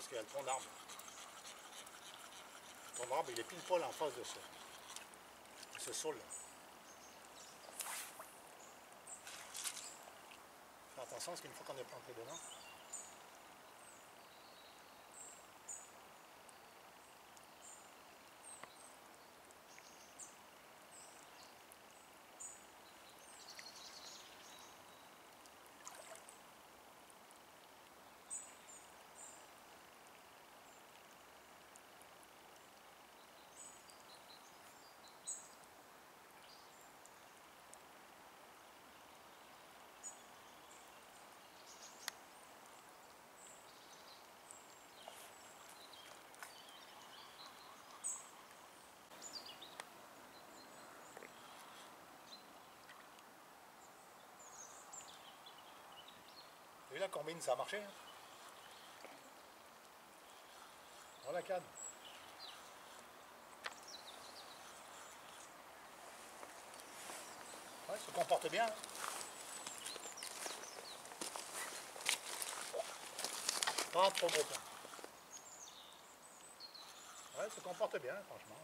parce qu'il y a le tronc d'arbre. Le tronc d'arbre, il est pile poil en face de ce sol. Fais attention parce qu'une fois qu'on est planté dedans, et la combine, ça a marché. Hein. Voilà la canne. Ouais, ça se comporte bien. Hein. Pas trop gros point. Ouais, ça se comporte bien, franchement.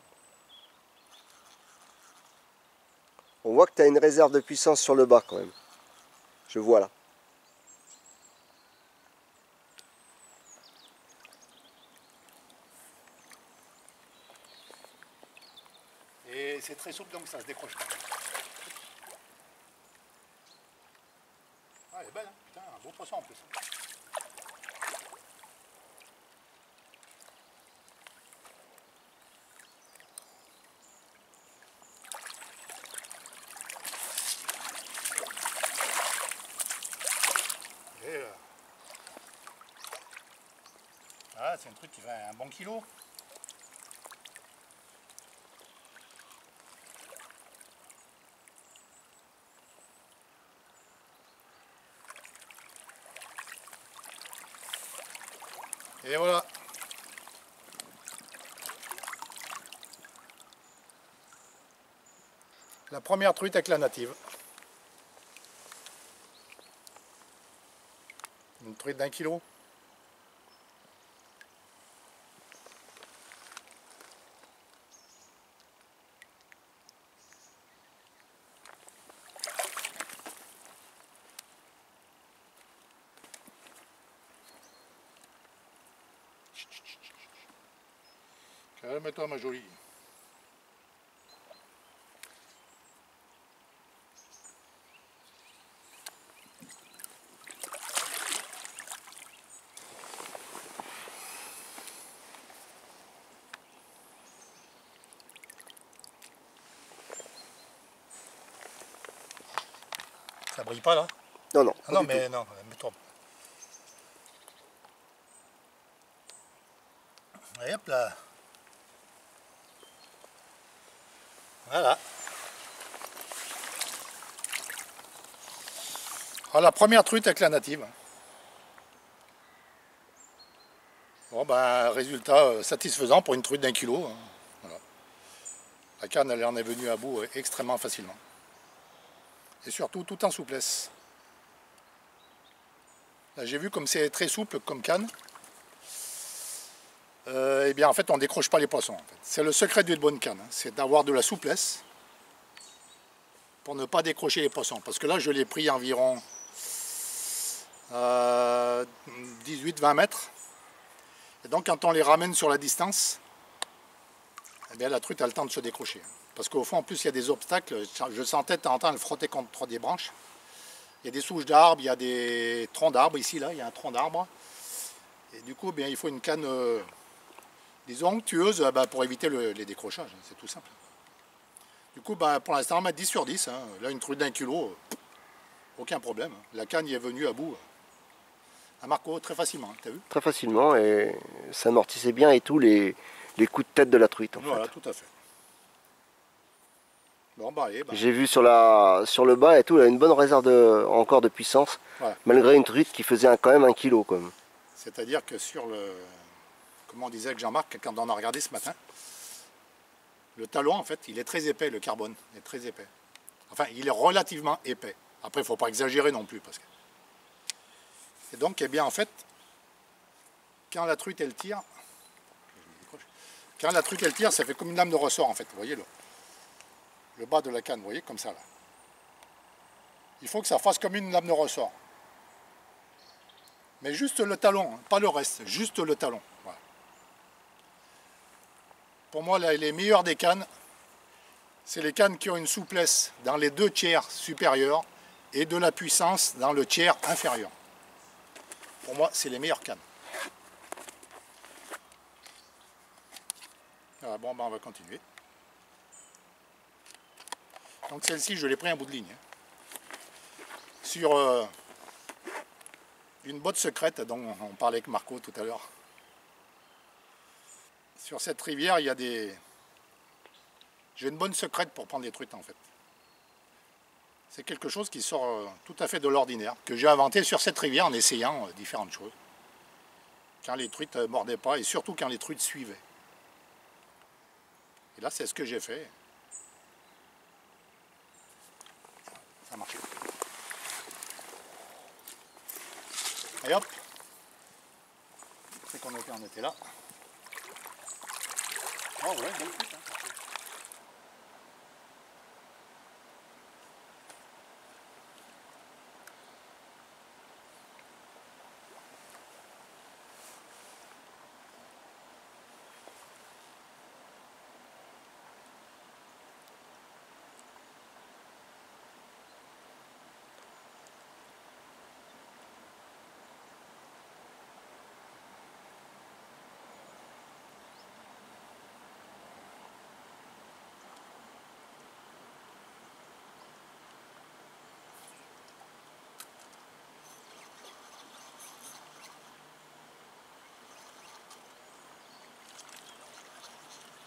On voit que tu as une réserve de puissance sur le bas quand même. Je vois là. Et c'est très souple donc ça se décroche pas. Ah, elle est belle, hein. Putain, un beau poisson en plus. Et ah, c'est un truc qui fait un bon kilo. Et voilà. La première truite avec la native. Une truite d'1 kilo. Calme-toi ma jolie. Ça brille pas là? Non, non. Ah non, mais non, mets-toi. Et hop là. Voilà. Alors, la première truite avec la native. Bon ben, résultat satisfaisant pour une truite d'1 kilo. Hein. Voilà. La canne, elle en est venue à bout extrêmement facilement. Et surtout, tout en souplesse. Là, j'ai vu comme c'est très souple comme canne. Eh bien, en fait, on ne décroche pas les poissons. En fait. C'est le secret d'une bonne canne. Hein. C'est d'avoir de la souplesse pour ne pas décrocher les poissons. Parce que là, je l'ai pris environ 18-20 mètres. Et donc, quand on les ramène sur la distance, eh bien, la truite a le temps de se décrocher. Parce qu'au fond, en plus, il y a des obstacles. Je sentais de temps en temps, elle frottait contre des branches. Il y a des souches d'arbres, il y a des troncs d'arbres. Ici, là, il y a un tronc d'arbre. Et du coup, bien, il faut une canne, disons, onctueuse pour éviter les décrochages. C'est tout simple. Du coup, pour l'instant, on met 10 sur 10. Hein. Là, une truite d'1 kilo, aucun problème. La canne y est venue à bout. À Marco, très facilement, t'as vu? Très facilement, et ça amortissait bien et tout les coups de tête de la truite en voilà, fait. tout à fait. Bon, bah allez. J'ai vu sur le bas et tout, elle a une bonne réserve encore de puissance, Voilà. malgré une truite qui faisait quand même 1 kilo. C'est-à-dire que sur le... Comment on disait avec Jean-Marc, quand on a regardé ce matin, le talon, en fait, il est très épais, le carbone. Il est très épais. Enfin, il est relativement épais. Après, il ne faut pas exagérer non plus. Parce que... Et donc, eh bien, en fait, quand la truite elle tire, ça fait comme une lame de ressort en fait, vous voyez le bas de la canne, vous voyez, comme ça là. Il faut que ça fasse comme une lame de ressort. Mais juste le talon, hein, pas le reste, juste le talon. Voilà. Pour moi, là, les meilleures des cannes, c'est les cannes qui ont une souplesse dans les 2 tiers supérieurs et de la puissance dans le tiers inférieur. Pour moi, c'est les meilleures cannes. Voilà, bon, ben, on va continuer. Donc celle-ci, je l'ai pris un bout de ligne. Sur une botte secrète dont on parlait avec Marco tout à l'heure. Sur cette rivière, il y a des... J'ai une bonne secrète pour prendre des truites en fait. C'est quelque chose qui sort tout à fait de l'ordinaire, que j'ai inventé sur cette rivière en essayant différentes choses. Quand les truites ne mordaient pas et surtout quand les truites suivaient. Et là, c'est ce que j'ai fait. Ça a marché. Et hop, c'est qu'on était là. Oh ouais, bon truc, hein.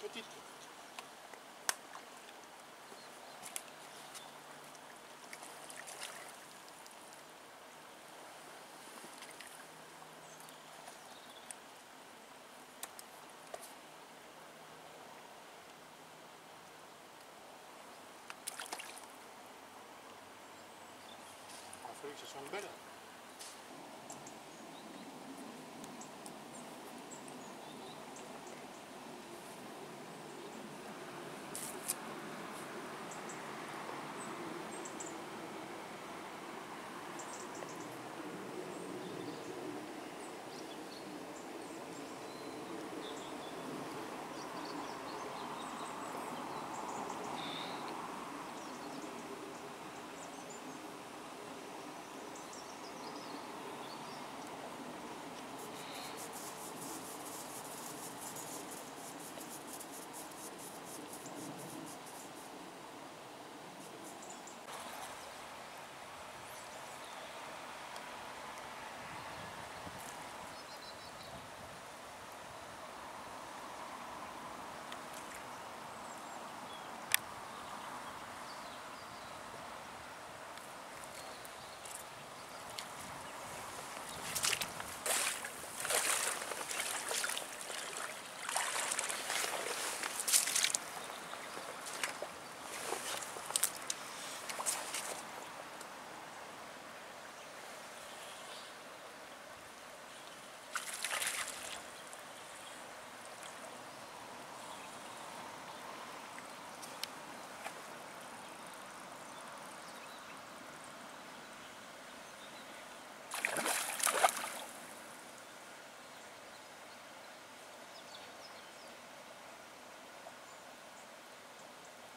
Petite. Il a fallu que ce soit une belle.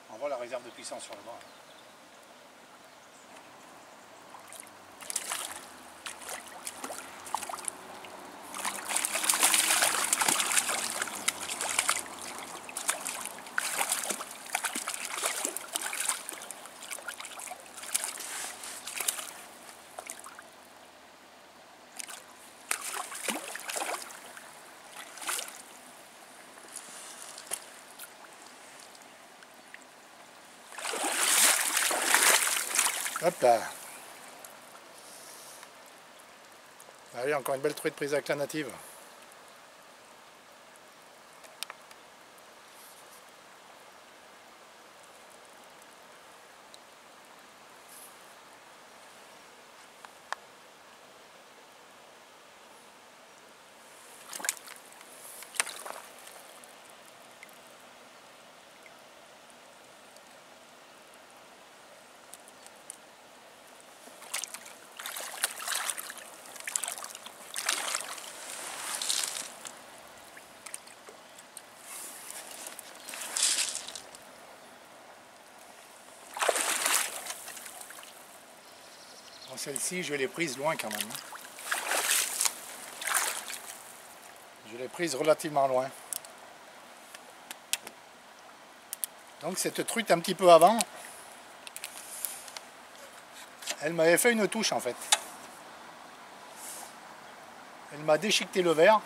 On voit la réserve de puissance sur le bras. Hop là. Allez, encore une belle truite prise avec la native. Bon, celle-ci, je l'ai prise loin quand même. Je l'ai prise relativement loin. Donc cette truite un petit peu avant, elle m'avait fait une touche en fait. Elle m'a déchiqueté le verre.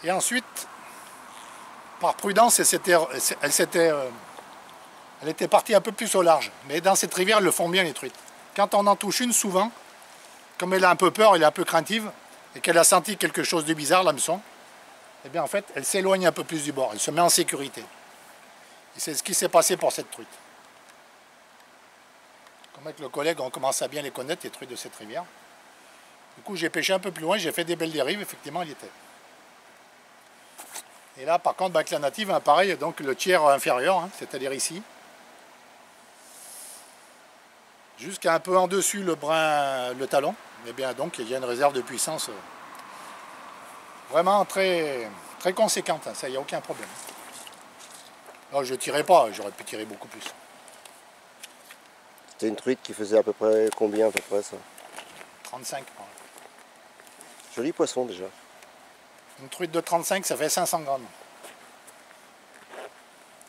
Et ensuite, par prudence, elle était partie un peu plus au large. Mais dans cette rivière, elles le font bien les truites. Quand on en touche une, souvent, comme elle a un peu peur, elle est un peu craintive, et qu'elle a senti quelque chose de bizarre, l'hameçon, eh bien en fait, elle s'éloigne un peu plus du bord, elle se met en sécurité. Et c'est ce qui s'est passé pour cette truite. Comme avec le collègue, on commence à bien les connaître, les truites de cette rivière. Du coup, j'ai pêché un peu plus loin, j'ai fait des belles dérives, effectivement, il y était. Et là, par contre, avec la native, hein, pareil, donc le tiers inférieur, hein, c'est-à-dire ici, jusqu'à un peu en dessus le brin, le talon, eh bien donc il y a une réserve de puissance vraiment très, très conséquente, hein, ça, il n'y a aucun problème. Alors je ne tirais pas, j'aurais pu tirer beaucoup plus. C'était une truite qui faisait à peu près combien à peu près ça? 35. Joli poisson déjà. Une truite de 35, ça fait 500 grammes.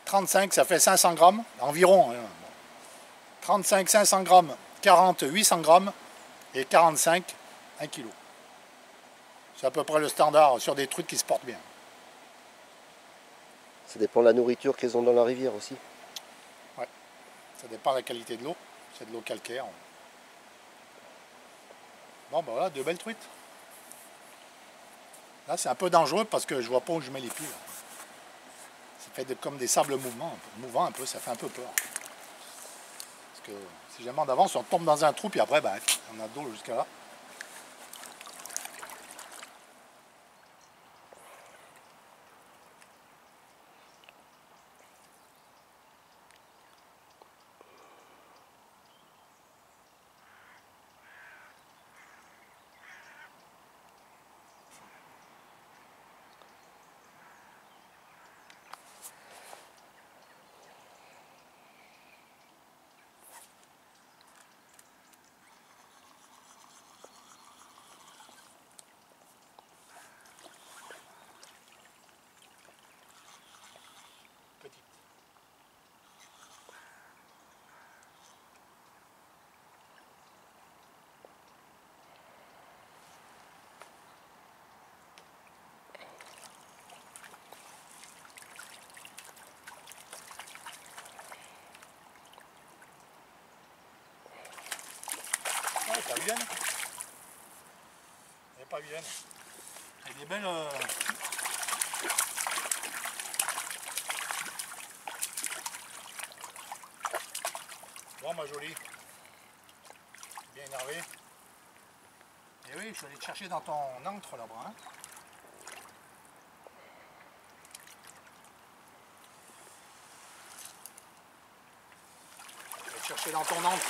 35, ça fait 500 grammes, environ. Hein. 35, 500 grammes, 40, 800 grammes, et 45, 1 kg. C'est à peu près le standard sur des truites qui se portent bien. Ça dépend de la nourriture qu'ils ont dans la rivière aussi. Ouais, ça dépend de la qualité de l'eau. C'est de l'eau calcaire. Bon, ben voilà, deux belles truites. Là, c'est un peu dangereux parce que je vois pas où je mets les pieds. Là. Ça fait comme des sables mouvants un peu, ça fait un peu peur. Parce que si jamais en avance, on tombe dans un trou, puis après, ben, on a de l'eau jusqu'à là. Ouais, pas vilaine. Elle est pas vilaine. Elle est belle. Bon, ma jolie. Bien énervé. Et oui, je suis allé te chercher dans ton antre là-bas. Hein. Je vais te chercher dans ton antre.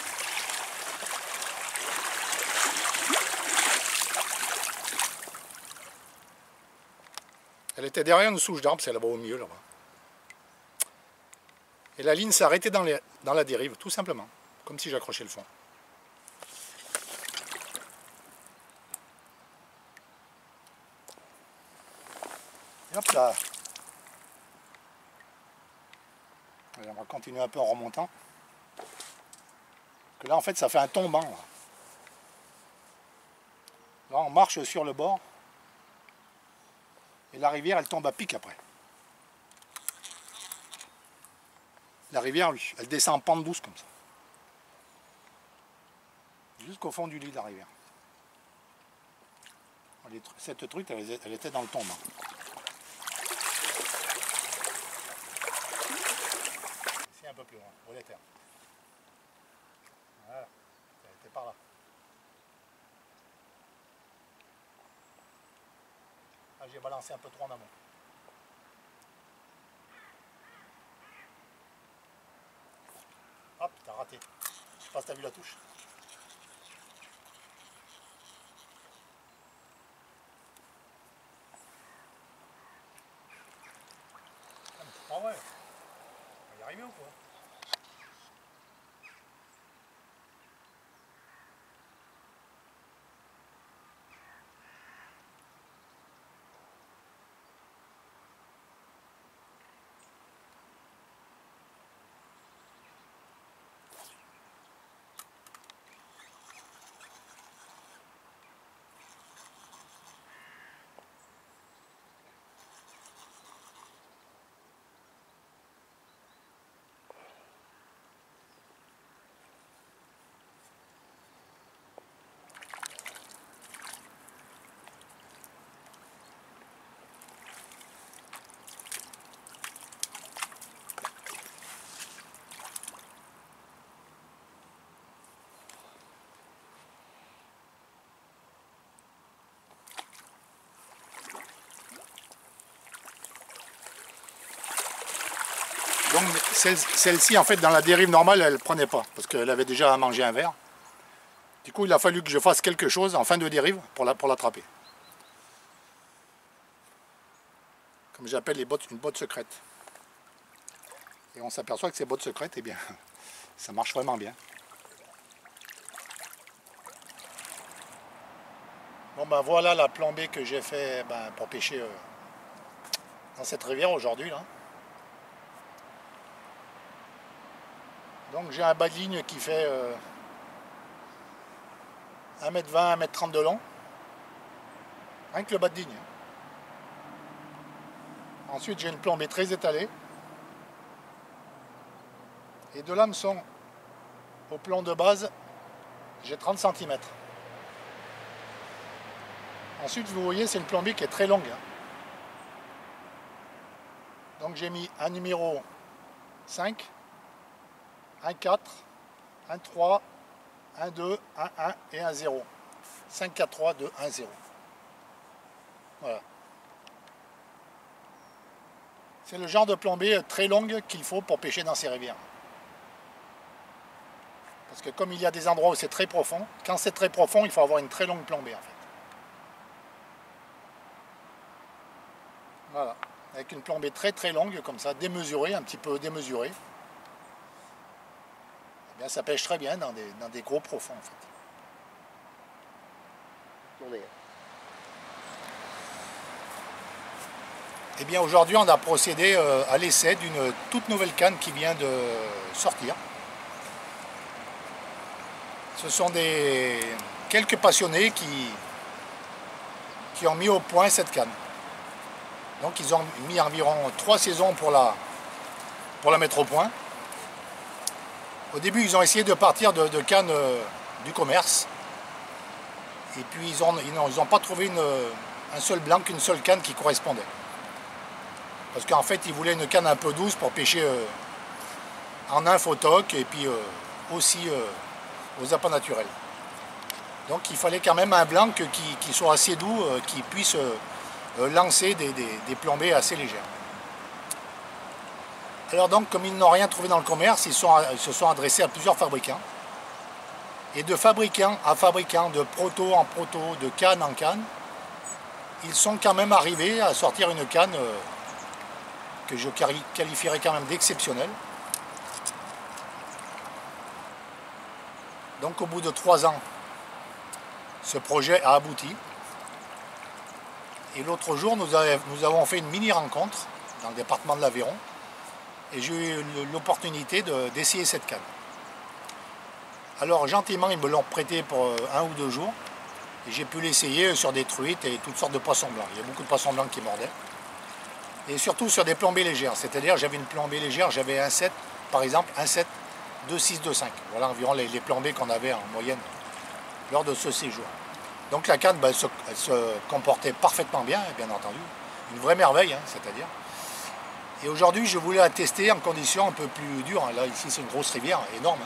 Elle était derrière une souche d'arbre, c'est là-bas au milieu, là-bas. Et la ligne s'est arrêtée dans la dérive, tout simplement. Comme si j'accrochais le fond. Et hop là. Allez, on va continuer un peu en remontant. Parce que là, en fait, ça fait un tombant. Là, là on marche sur le bord. Et la rivière, elle tombe à pic après. La rivière, elle descend en pente douce comme ça. Jusqu'au fond du lit de la rivière. Cette truite, elle était dans le tombant. Ici, un peu plus loin, au l'éther. Voilà, elle était par là. Ah, j'ai balancé un peu trop en amont. Hop, t'as raté. Je sais pas si t'as vu la touche. Ah ouais. On va y arriver ou quoi? Donc celle-ci, en fait, dans la dérive normale, elle ne prenait pas, parce qu'elle avait déjà mangé un verre. Du coup, il a fallu que je fasse quelque chose en fin de dérive pour l'attraper. Comme j'appelle une botte secrète. Et on s'aperçoit que ces bottes secrètes, eh bien, ça marche vraiment bien. Bon ben voilà la plombée que j'ai fait pour pêcher dans cette rivière aujourd'hui. Donc j'ai un bas de ligne qui fait 1m20, 1m30 de long. Rien que le bas de ligne. Ensuite j'ai une plombée très étalée. Et de l'hameçon au plomb de base, j'ai 30 cm. Ensuite, vous voyez, c'est une plombée qui est très longue. Donc j'ai mis un numéro 5, un 4, un 3, un 2, un 1 et un 0. 5, 4, 3, 2, 1, 0. Voilà. C'est le genre de plombée très longue qu'il faut pour pêcher dans ces rivières. Parce que comme il y a des endroits où c'est très profond, quand c'est très profond, il faut avoir une très longue plombée en fait. Voilà, avec une plombée très très longue comme ça, démesurée, un petit peu démesurée. Eh bien, ça pêche très bien dans des gros profonds en fait. Eh bien aujourd'hui on a procédé à l'essai d'une toute nouvelle canne qui vient de sortir. Ce sont quelques passionnés qui ont mis au point cette canne. Donc ils ont mis environ 3 saisons pour la mettre au point. Au début ils ont essayé de partir de cannes du commerce. Et puis ils n'ont pas trouvé un seul blanc, qu'une seule canne qui correspondait. Parce qu'en fait ils voulaient une canne un peu douce pour pêcher en nymphe au toc et puis aussi aux appâts naturels. Donc il fallait quand même un blanc qui soit assez doux, qui puisse lancer des plombées assez légères. Alors donc comme ils n'ont rien trouvé dans le commerce, ils se sont adressés à plusieurs fabricants. Et de fabricant à fabricant, de proto en proto, de canne en canne, ils sont quand même arrivés à sortir une canne que je qualifierais quand même d'exceptionnelle. Donc au bout de 3 ans, ce projet a abouti. Et l'autre jour, nous avons fait une mini-rencontre dans le département de l'Aveyron. Et j'ai eu l'opportunité d'essayer cette canne. Alors gentiment, ils me l'ont prêté pour 1 ou 2 jours. Et j'ai pu l'essayer sur des truites et toutes sortes de poissons blancs. Il y a beaucoup de poissons blancs qui mordaient. Et surtout sur des plombées légères. C'est-à-dire j'avais une plombée légère, j'avais un 7, par exemple, un 7, 2, 6, 2, 5. Voilà environ les plombées qu'on avait en moyenne lors de ce séjour. Donc la canne, elle se comportait parfaitement bien, bien entendu. Une vraie merveille, c'est-à-dire. Et aujourd'hui, je voulais la tester en conditions un peu plus dures. Là, ici, c'est une grosse rivière, énorme.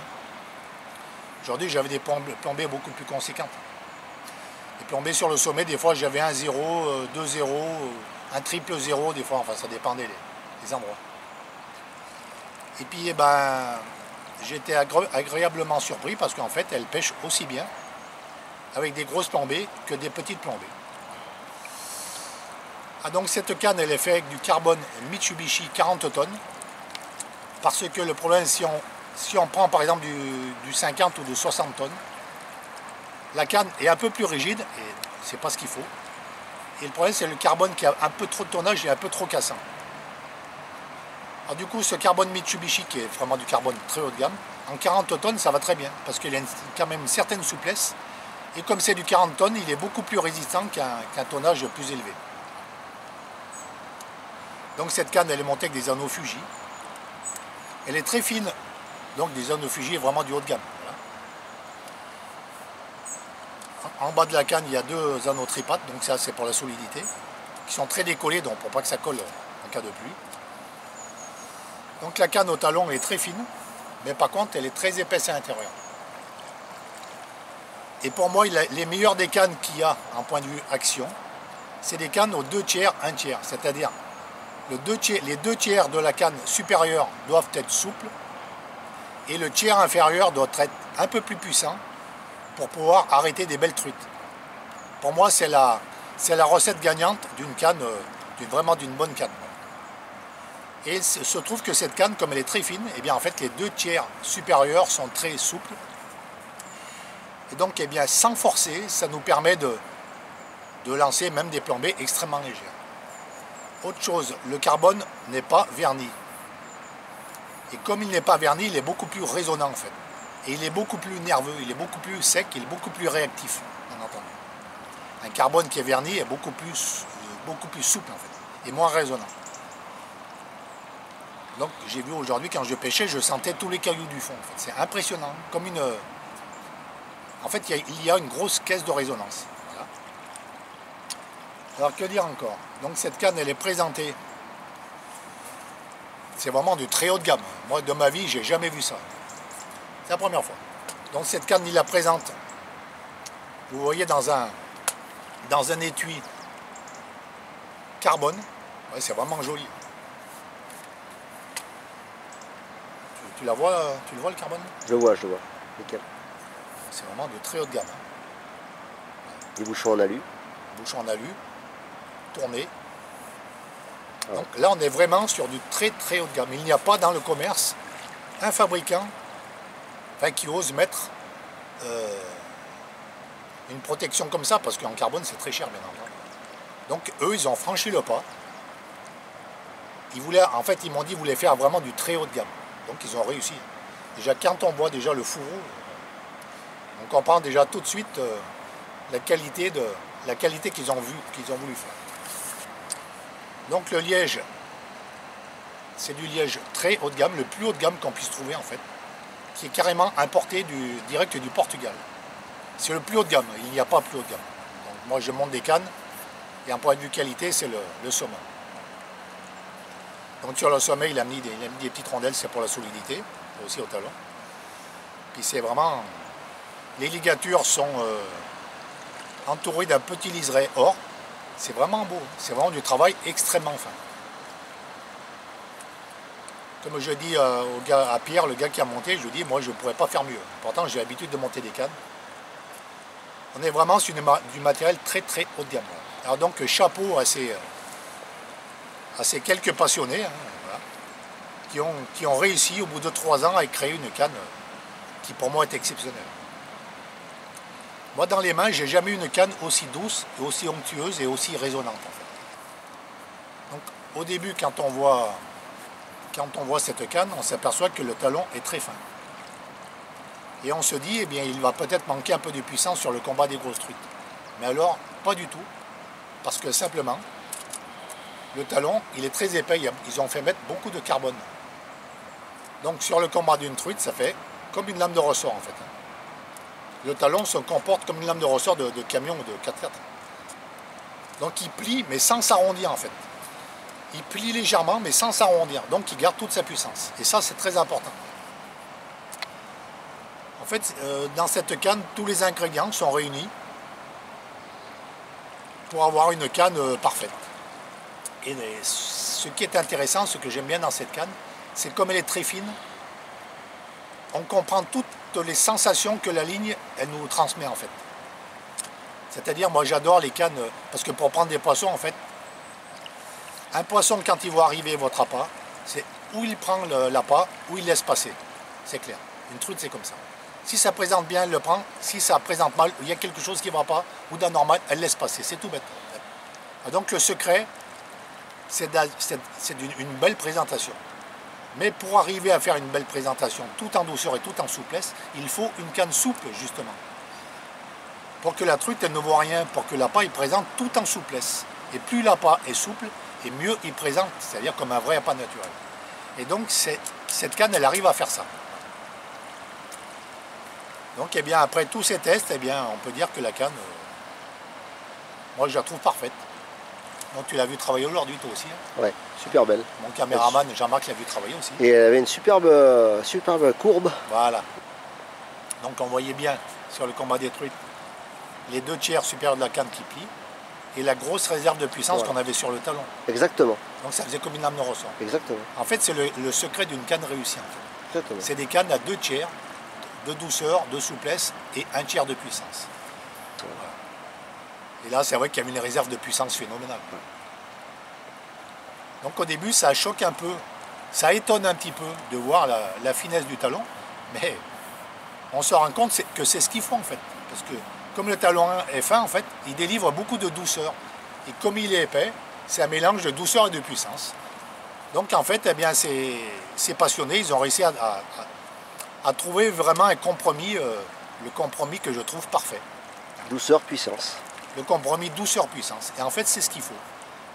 Aujourd'hui, j'avais des plombées beaucoup plus conséquentes. Les plombées sur le sommet, des fois, j'avais un 0, 2 0, un triple 0, des fois, enfin, ça dépendait des endroits. Et puis, j'étais agréablement surpris parce qu'en fait, elle pêche aussi bien avec des grosses plombées que des petites plombées. Ah, donc cette canne, elle est faite avec du carbone Mitsubishi 40 tonnes. Parce que le problème, si on prend par exemple du 50 ou du 60 tonnes, la canne est un peu plus rigide, et c'est pas ce qu'il faut. Et le problème, c'est le carbone qui a un peu trop de tonnage et un peu trop cassant. Alors du coup, ce carbone Mitsubishi, qui est vraiment du carbone très haut de gamme, en 40 tonnes, ça va très bien, parce qu'il a quand même une certaine souplesse. Et comme c'est du 40 tonnes, il est beaucoup plus résistant qu'un tonnage plus élevé. Donc cette canne, elle est montée avec des anneaux Fuji. Elle est très fine, donc des anneaux Fuji est vraiment du haut de gamme. Voilà. En bas de la canne, il y a 2 anneaux tripates, donc ça c'est pour la solidité, qui sont très décollés, donc pour pas que ça colle en cas de pluie. Donc la canne au talon est très fine, mais par contre elle est très épaisse à l'intérieur. Et pour moi, les meilleures des cannes qu'il y a en point de vue action, c'est des cannes aux 2 tiers, 1 tiers. C'est-à-dire, les deux tiers de la canne supérieure doivent être souples et le tiers inférieur doit être un peu plus puissant pour pouvoir arrêter des belles truites. Pour moi, c'est la recette gagnante d'une canne, vraiment d'une bonne canne. Et il se trouve que cette canne, comme elle est très fine, eh bien en fait les deux tiers supérieurs sont très souples. Et donc eh bien, sans forcer, ça nous permet de lancer même des plombées extrêmement légères. Autre chose, le carbone n'est pas verni. Et comme il n'est pas verni, il est beaucoup plus résonnant en fait. Et il est beaucoup plus nerveux, il est beaucoup plus sec, il est beaucoup plus réactif, bien entendu. Un carbone qui est verni est beaucoup plus souple en fait, et moins résonnant. Donc j'ai vu aujourd'hui quand je pêchais, je sentais tous les cailloux du fond. En fait. C'est impressionnant, comme une... En fait, il y a une grosse caisse de résonance. Voilà. Alors que dire encore? Donc cette canne, elle est présentée. C'est vraiment du très haut de gamme. Moi, de ma vie, j'ai jamais vu ça. C'est la première fois. Donc cette canne, il la présente. Vous voyez dans un étui carbone. Ouais, c'est vraiment joli. Tu le vois le carbone? Je vois. Nickel. C'est vraiment de très haut de gamme. Les bouchons en alu. Bouchon en alu, tourné. Ah. Donc là, on est vraiment sur du très très haut de gamme. Il n'y a pas dans le commerce un fabricant qui ose mettre une protection comme ça, parce qu'en carbone, c'est très cher, bien entendu. Donc eux, ils ont franchi le pas. En fait, ils m'ont dit qu'ils voulaient faire vraiment du très haut de gamme. Donc ils ont réussi. Déjà, quand on voit déjà le fourreau, on comprend déjà tout de suite la qualité qu'ils ont voulu faire. Donc le liège, c'est du liège très haut de gamme, le plus haut de gamme qu'on puisse trouver en fait, qui est carrément importé direct du Portugal. C'est le plus haut de gamme, il n'y a pas plus haut de gamme. Donc moi je monte des cannes, et en point de vue qualité, c'est le sommet. Donc sur le sommet, il a mis des petites rondelles, c'est pour la solidité, aussi au talon. Puis c'est vraiment... Les ligatures sont entourées d'un petit liseré or. C'est vraiment beau, c'est vraiment du travail extrêmement fin. Comme je dis à Pierre, le gars qui a monté, je lui dis, moi je ne pourrais pas faire mieux. Pourtant j'ai l'habitude de monter des cannes. On est vraiment sur du matériel très très haut de gamme. Alors donc chapeau à ces quelques passionnés voilà, qui ont réussi au bout de 3 ans à créer une canne qui pour moi est exceptionnelle. Moi dans les mains, j'ai jamais eu une canne aussi douce, et aussi onctueuse et aussi résonnante en fait. Donc au début quand on voit cette canne, on s'aperçoit que le talon est très fin. Et on se dit, eh bien, il va peut-être manquer un peu de puissance sur le combat des grosses truites. Mais alors, pas du tout. Parce que simplement, le talon, il est très épais. Ils ont fait mettre beaucoup de carbone. Donc sur le combat d'une truite, ça fait comme une lame de ressort en fait. Le talon se comporte comme une lame de ressort de camion de 4x4. Donc il plie, mais sans s'arrondir en fait. Il plie légèrement, mais sans s'arrondir. Donc il garde toute sa puissance. Et ça, c'est très important. En fait, dans cette canne, tous les ingrédients sont réunis pour avoir une canne parfaite. Et ce qui est intéressant, ce que j'aime bien dans cette canne, c'est comme elle est très fine, on comprend toutes les sensations que la ligne, elle nous transmet en fait. C'est-à-dire, moi j'adore les cannes, parce que pour prendre des poissons, en fait, un poisson, quand il voit arriver votre appât, c'est où il prend l'appât, où il laisse passer. C'est clair. Une truite, c'est comme ça. Si ça présente bien, elle le prend. Si ça présente mal, il y a quelque chose qui ne va pas, ou d'anormal, elle laisse passer. C'est tout bête. Donc le secret, c'est une belle présentation. Mais pour arriver à faire une belle présentation, tout en douceur et tout en souplesse, il faut une canne souple, justement. Pour que la truite, elle ne voit rien, pour que l'appât, il présente tout en souplesse. Et plus l'appât est souple, et mieux il présente, c'est-à-dire comme un vrai appât naturel. Et donc, cette canne, elle arrive à faire ça. Donc, eh bien, après tous ces tests, eh bien, on peut dire que la canne, moi, je la trouve parfaite. Donc, tu l'as vu travailler aujourd'hui, toi aussi. Hein. Ouais, super belle. Mon caméraman, Jean-Marc, l'a vu travailler aussi. Et elle avait une superbe courbe. Voilà. Donc, on voyait bien, sur le combat des truites, les 2 tiers supérieurs de la canne qui plient, et la grosse réserve de puissance Voilà. qu'on avait sur le talon. Exactement. Donc ça faisait comme une lame de ressort. Exactement. En fait, c'est le secret d'une canne réussie. En fait. Exactement. C'est des cannes à 2 tiers de douceur, de souplesse et 1 tiers de puissance. Voilà. Et là, c'est vrai qu'il y a une réserve de puissance phénoménale. Donc au début, ça choque un peu, ça étonne un petit peu de voir la finesse du talon, mais on se rend compte que c'est ce qu'il faut en fait. Parce que comme le talon est fin, en fait, il délivre beaucoup de douceur. Et comme il est épais, c'est un mélange de douceur et de puissance. Donc en fait, eh bien, ces passionnés, ils ont réussi à trouver vraiment un compromis, le compromis que je trouve parfait. Douceur, puissance. Le compromis douceur-puissance. Et en fait, c'est ce qu'il faut.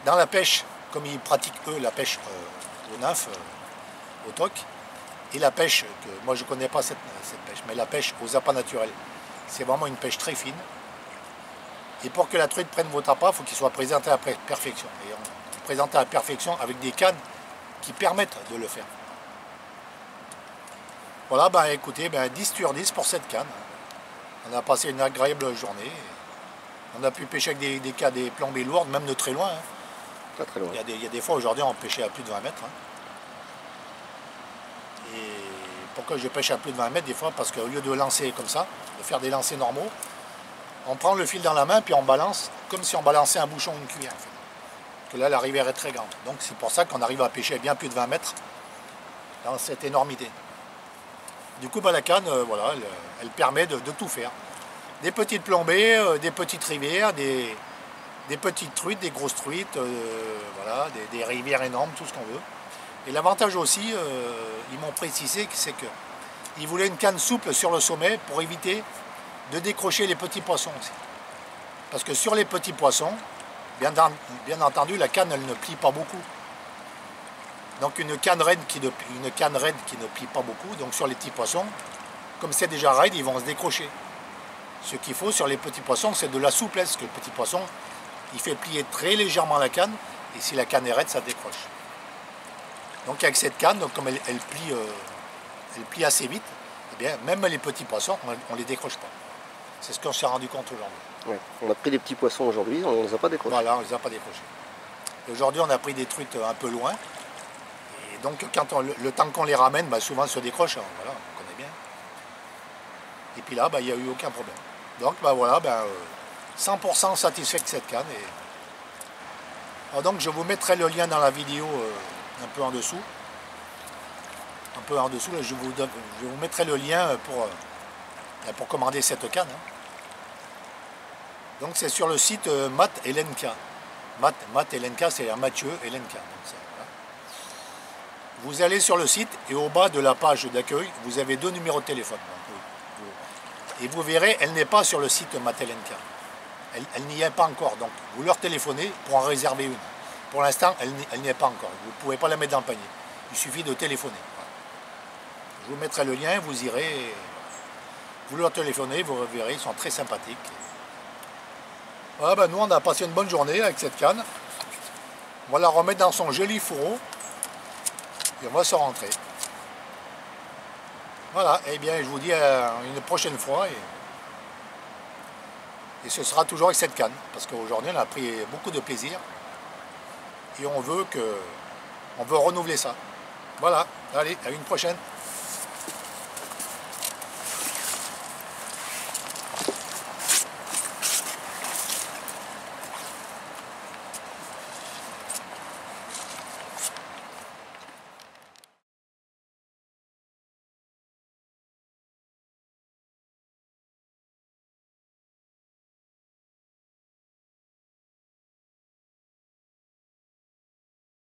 Dans la pêche, comme ils pratiquent eux la pêche au nymphe, au toc, et la pêche, que moi je ne connais pas cette pêche, mais la pêche aux appâts naturels, c'est vraiment une pêche très fine. Et pour que la truite prenne votre appât, il faut qu'il soit présenté à la perfection. Et on présente à la perfection avec des cannes qui permettent de le faire. Voilà, ben écoutez, 10 sur 10 pour cette canne. On a passé une agréable journée. On a pu pêcher avec des plombées lourdes, même de très loin. Hein. Pas très loin. Il y a des fois, aujourd'hui, on pêchait à plus de 20 mètres. Hein. Et pourquoi je pêche à plus de 20 mètres des fois? Parce qu'au lieu de lancer comme ça, de faire des lancers normaux, on prend le fil dans la main puis on balance comme si on balançait un bouchon ou une cuillère. En fait. Que là, la rivière est très grande. Donc c'est pour ça qu'on arrive à pêcher à bien plus de 20 mètres dans cette énormité. Du coup, la canne, voilà, elle permet de tout faire. Des petites plombées, des petites rivières, des petites truites, des grosses truites, voilà, des rivières énormes, tout ce qu'on veut. Et l'avantage aussi, ils m'ont précisé, c'est qu'ils voulaient une canne souple sur le sommet pour éviter de décrocher les petits poissons aussi. Parce que sur les petits poissons, bien entendu, la canne, elle ne plie pas beaucoup. Donc une canne raide qui ne plie pas beaucoup, donc sur les petits poissons, comme c'est déjà raide, ils vont se décrocher. Ce qu'il faut sur les petits poissons, c'est de la souplesse, que le petit poisson, il fait plier très légèrement la canne, et si la canne est raide, ça décroche. Donc avec cette canne, comme elle plie assez vite, eh bien, même les petits poissons, on ne les décroche pas. C'est ce qu'on s'est rendu compte aujourd'hui. Ouais. On a pris des petits poissons aujourd'hui, on ne les a pas décrochés. Voilà, on ne les a pas décrochés. Et aujourd'hui, on a pris des truites un peu loin. Et donc, quand le temps qu'on les ramène, souvent, se décroche. Hein, voilà, on connaît bien. Et puis là, il n'y a eu aucun problème. Donc, voilà, 100% satisfait de cette canne. Alors, donc, je vous mettrai le lien dans la vidéo un peu en dessous. Un peu en dessous, là, je vous mettrai le lien pour commander cette canne. Hein. Donc, c'est sur le site Matt Elenka. Matt Elenka, c'est Mathieu Elenka. Vous allez sur le site et au bas de la page d'accueil, vous avez 2 numéros de téléphone. Et vous verrez, elle n'est pas sur le site Matt Elenka. Elle n'y est pas encore. Donc, vous leur téléphonez pour en réserver une. Pour l'instant, elle n'y est pas encore. Vous ne pouvez pas la mettre dans le panier. Il suffit de téléphoner. Je vous mettrai le lien, vous irez, vous leur téléphonez, vous verrez, ils sont très sympathiques. Voilà, nous, on a passé une bonne journée avec cette canne. On va la remettre dans son joli fourreau. Et on va se rentrer. Voilà, et bien je vous dis à une prochaine fois. Et ce sera toujours avec cette canne. Parce qu'aujourd'hui, on a pris beaucoup de plaisir. Et on veut renouveler ça. Voilà, allez, à une prochaine.